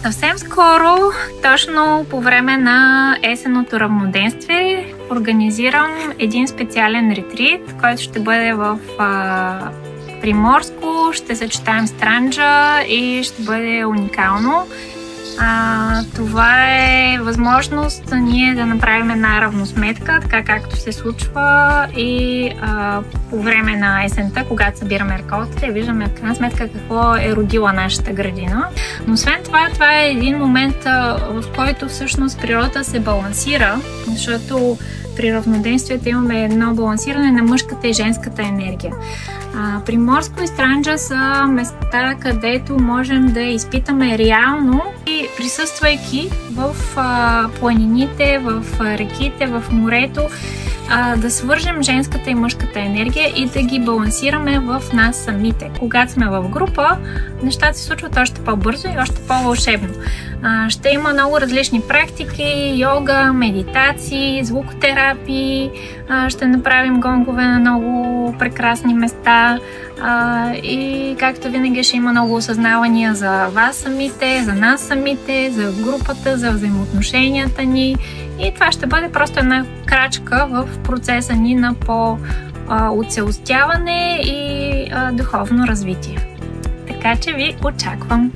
Съвсем скоро, точно по време на есенното равноденствие, организирам един специален ретрит, който ще бъде в Приморско, ще съчетаем Странджа и ще бъде уникално. Това е възможност ние да направим една равносметка, така както се случва и по време на есента, когато събираме реколтите, виждаме в крайна сметка какво е родила нашата градина. Но освен това е един момент, в който всъщност природата се балансира, защото при равноденствията имаме едно балансиране на мъжката и женската енергия. Приморско и Странджа са места, където можем да изпитаме реално и присъствайки в планините, в реките, в морето, да свържем женската и мъжката енергия и да ги балансираме в нас самите. Когато сме в група, нещата се случват още по-бързо и още по-вълшебно. Ще има много различни практики, йога, медитации, звукотерапии, ще направим гонгове на много прекрасни места и както винаги ще има много осъзнавания за вас самите, за нас самите, за групата, за взаимоотношенията ни и това ще бъде просто една крачка в процеса ни на по-оцелостяване и духовно развитие. Така че ви очаквам!